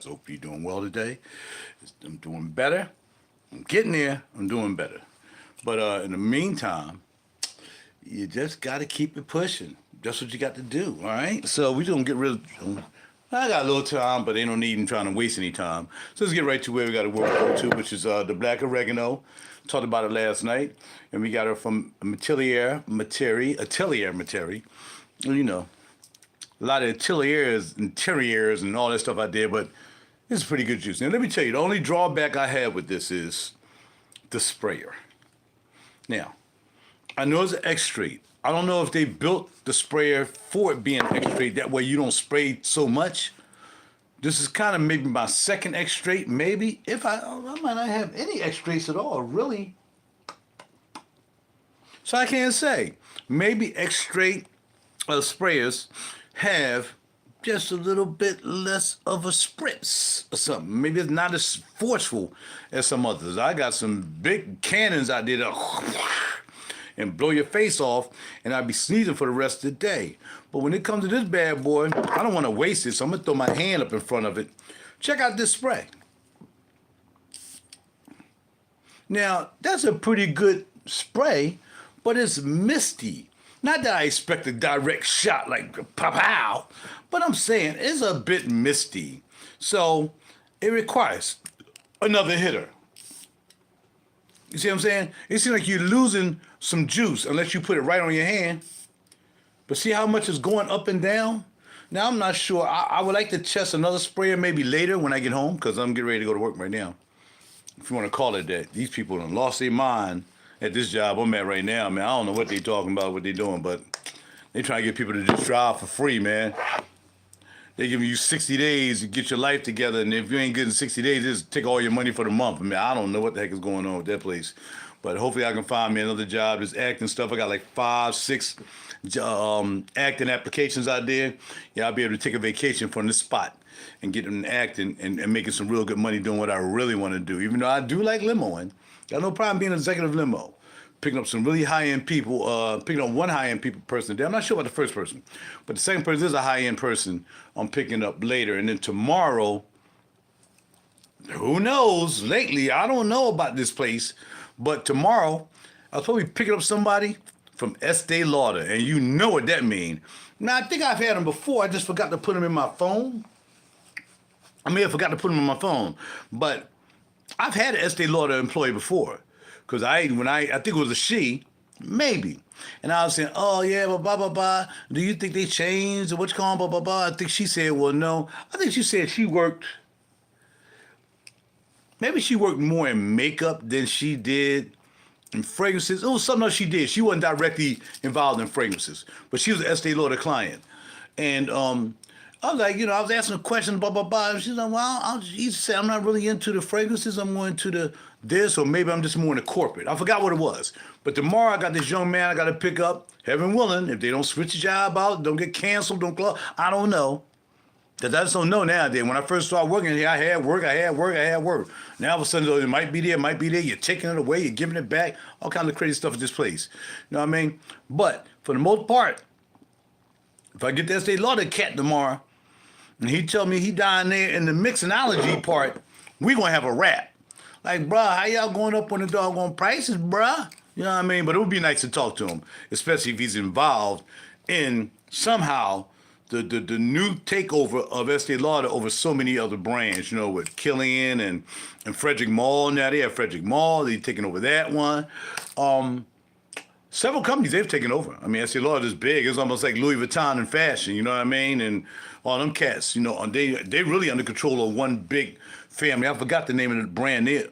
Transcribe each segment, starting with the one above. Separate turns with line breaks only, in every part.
guys. Hope you're doing well today. I'm doing better. I'm getting there. I'm doing better. But in the meantime, you just got to keep it pushing. That's what you got to do, all right? So we're going to get rid of... I got a little time, but ain't no need in trying to waste any time. So let's get right to where we got to work to, which is the black oregano. Talked about it last night. And we got it from Atelier Materi. You know, a lot of interiors and all that stuff I did, but it's pretty good juice. Now, let me tell you, the only drawback I have with this is the sprayer. Now, I know it's an extrait. I don't know if they built the sprayer for it being extrait. That way you don't spray so much. This is kind of maybe my second extrait, maybe. If I might not have any extraits at all, really. So I can't say. Maybe extrait sprayers have just a little bit less of a spritz or something. Maybe it's not as forceful as some others. I got some big cannons I did and blow your face off, and I'd be sneezing for the rest of the day. But when it comes to this bad boy, I don't want to waste it, so I'm going to throw my hand up in front of it. Check out this spray. Now, that's a pretty good spray, but it's misty. Not that I expect a direct shot like pow, but I'm saying it's a bit misty. So it requires another hitter. You see what I'm saying? It seems like you're losing some juice unless you put it right on your hand. But see how much is going up and down? Now, I'm not sure. I would like to test another sprayer maybe later when I get home, because I'm getting ready to go to work right now. If you want to call it that. These people done lost their mind at this job I'm at right now, man. I don't know what they talking about, what they doing, but they trying to get people to just drive for free, man. They giving you 60 days to get your life together, and if you ain't getting 60 days, just take all your money for the month. I mean, I don't know what the heck is going on with that place. But hopefully I can find me another job. This acting stuff, I got like 5, 6 acting applications out there. Yeah, I'll be able to take a vacation from this spot and get in acting and making some real good money doing what I really want to do. Even though I do like limoing. Got no problem being an executive limo. Picking up some really high-end people, picking up one high-end person today. I'm not sure about the first person, but the second person is a high-end person I'm picking up later. And then tomorrow, who knows? Lately, I don't know about this place, but tomorrow, I'll probably picking up somebody from Estee Lauder, and you know what that means. Now, I think I've had them before. I just forgot to put them in my phone. I may have forgot to put them in my phone, but I've had an Estee Lauder employee before. Because I think it was a she, maybe. And I was saying, oh, yeah, blah, blah, blah. Do you think they changed or what's going on, blah, blah, blah? I think she said, well, no. I think she said maybe she worked more in makeup than she did in fragrances. It was something else she did. She wasn't directly involved in fragrances, but she was an Estee Lauder client. And I was like, I was asking a question, blah, blah, blah. And she's like, well, I'll just say I'm not really into the fragrances. I'm more into this, or maybe I'm just more into corporate. I forgot what it was. But tomorrow I got this young man I got to pick up, heaven willing. If they don't switch the job out, don't get canceled, don't close, I don't know. Because I just don't know nowadays. When I first started working here, I had work. Now all of a sudden, it might be there. You're taking it away, you're giving it back. All kinds of crazy stuff at this place. You know what I mean? But for the most part, if I get the Estee Lauder cat tomorrow, and he tell me he down there in the mixology part, we gonna have a rap. Like, bruh, how y'all going up on the doggone prices, bruh? You know what I mean? But it would be nice to talk to him, especially if he's involved in somehow the new takeover of Estee Lauder over so many other brands, with Killian and Frederick Mall. Now they have Frederick Mall. They're taking over that one. Several companies they've taken over. I mean, Estee Lauder is big. It's almost like Louis Vuitton in fashion, you know what I mean? And all them cats, they really under control of one big family. I forgot the name of the brand they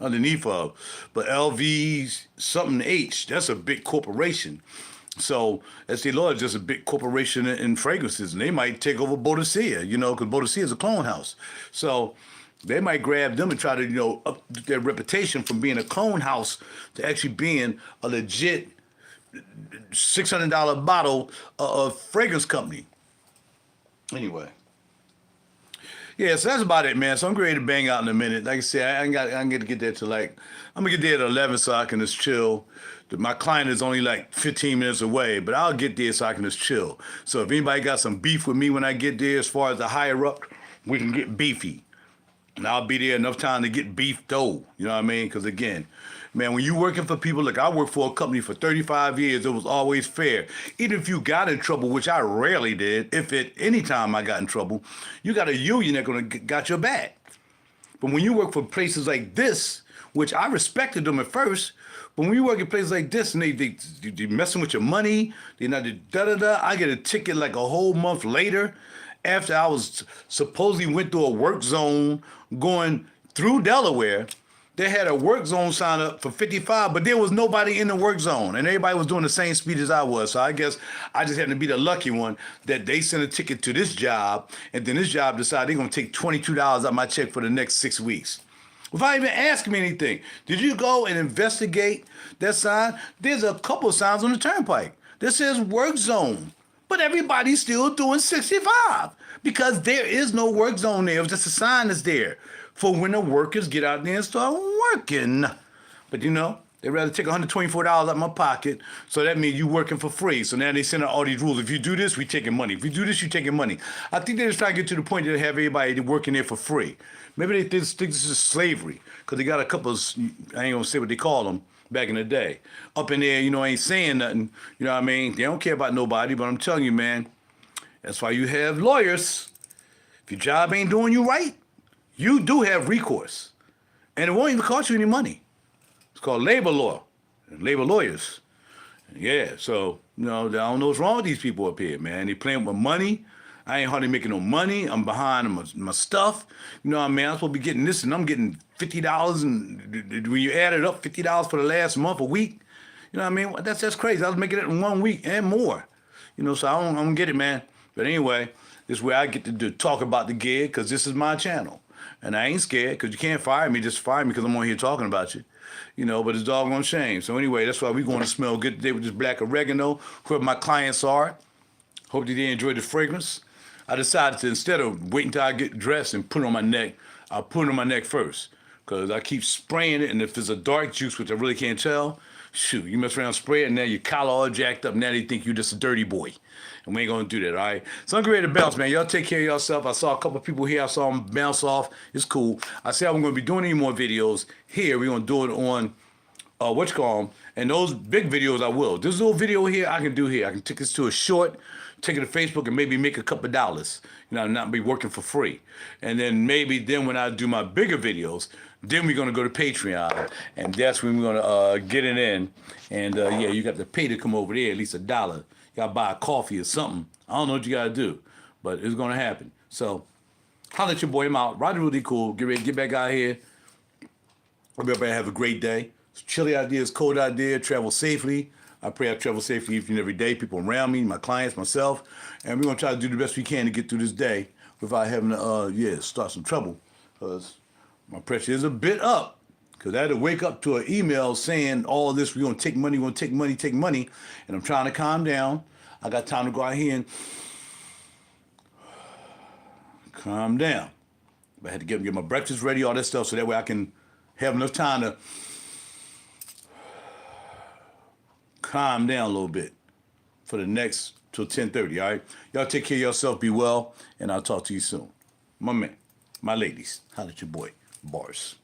underneath of, but LV something H. That's a big corporation. So Estee Lauder is just a big corporation in fragrances, and they might take over Bodicea, because Bodicea is a clone house. So they might grab them and try to, up their reputation from being a clone house to actually being a legit $600 bottle of fragrance company. Anyway. Yeah, so that's about it, man. So I'm ready to bang out in a minute. Like I said, I can get there to I'm going to get there at 11 so I can just chill. My client is only like 15 minutes away, but I'll get there so I can just chill. So if anybody got some beef with me when I get there as far as the higher up we can get beefy. And I'll be there enough time to get beef though. You know what I mean? Because again, man, when you're working for people, like I worked for a company for 35 years, it was always fair. Even if you got in trouble, which I rarely did, if at any time I got in trouble, you got a union that gonna got your back. But when you work for places like this, which I respected them at first, but when you work at places like this and they messing with your money, they not da-da-da, I get a ticket like a whole month later after I was supposedly went through a work zone going through Delaware. They had a work zone sign up for 55, but there was nobody in the work zone, and everybody was doing the same speed as I was. So I guess I just had to be the lucky one that they sent a ticket to this job, and then this job decided they're going to take $22 out of my check for the next 6 weeks. Without even asking me anything. Did you go and investigate that sign? There's a couple of signs on the turnpike that says work zone, but everybody's still doing 65 because there is no work zone there. It's just a sign that's there for when the workers get out there and start working. But you know, they'd rather take $124 out of my pocket, so that means you working for free. So now they send out all these rules. If you do this, we taking money. If you do this, you taking money. I think they're just trying to get to the point that they have everybody working there for free. Maybe they think this is slavery, because they got a couple of, I ain't gonna say what they call them back in the day, up in there, you know, ain't saying nothing. You know what I mean? They don't care about nobody, but I'm telling you, man, that's why you have lawyers. If your job ain't doing you right, you do have recourse. And it won't even cost you any money. It's called labor law and labor lawyers. Yeah, so, you know, I don't know what's wrong with these people up here, man. They playing with money. I ain't hardly making no money. I'm behind on my stuff. You know what I mean? I'm supposed to be getting this, and I'm getting $50, and when you add it up, $50 for the last month, a week. You know what I mean? That's crazy. I was making it in 1 week and more. You know, so I don't get it, man. But anyway, this is where I get to talk about the gig, because this is my channel. And I ain't scared, because you can't fire me. Just fire me because I'm on here talking about you. You know, but it's doggone shame. So anyway, that's why we're going to smell good today with this black oregano. Whoever my clients are, hope that they enjoy the fragrance. I decided to, instead of waiting till I get dressed and put it on my neck, I'll put it on my neck first. Because I keep spraying it, and if it's a dark juice, which I really can't tell, shoot, you mess around, spray it, and now your collar all jacked up. Now they think you're just a dirty boy. And we ain't gonna do that, all right? So I'm ready to bounce, man. Y'all take care of yourself. I saw a couple of people here. I saw them bounce off. It's cool. I said I'm gonna be doing any more videos here. We're gonna do it on and those big videos I will. This little video here I can do here. I can take this to a short, take it to Facebook, and maybe make a couple of dollars. You know, not be working for free. And then maybe when I do my bigger videos, then we're gonna go to Patreon, and that's when we're gonna get it in. And yeah, you got to pay to come over there, at least $1. You gotta buy a coffee or something. I don't know what you gotta do, but it's gonna happen. So holla at your boy. I'm out. RaJuR really cool. Get ready to get back out here. Hope everybody have a great day. It's chilly out there, it's cold out there. Travel safely. I pray I travel safely each and every day. People around me, my clients, myself, and we're gonna try to do the best we can to get through this day without having to start some trouble, because my pressure is a bit up. Because I had to wake up to an email saying all this, we're gonna take money, take money, and I'm trying to calm down. I got time to go out here and calm down. But I had to get my breakfast ready, all that stuff, so that way I can have enough time to calm down a little bit for the next till 10:30, all right? Y'all take care of yourself, be well, and I'll talk to you soon. My man, my ladies, holla at your boy, Bars.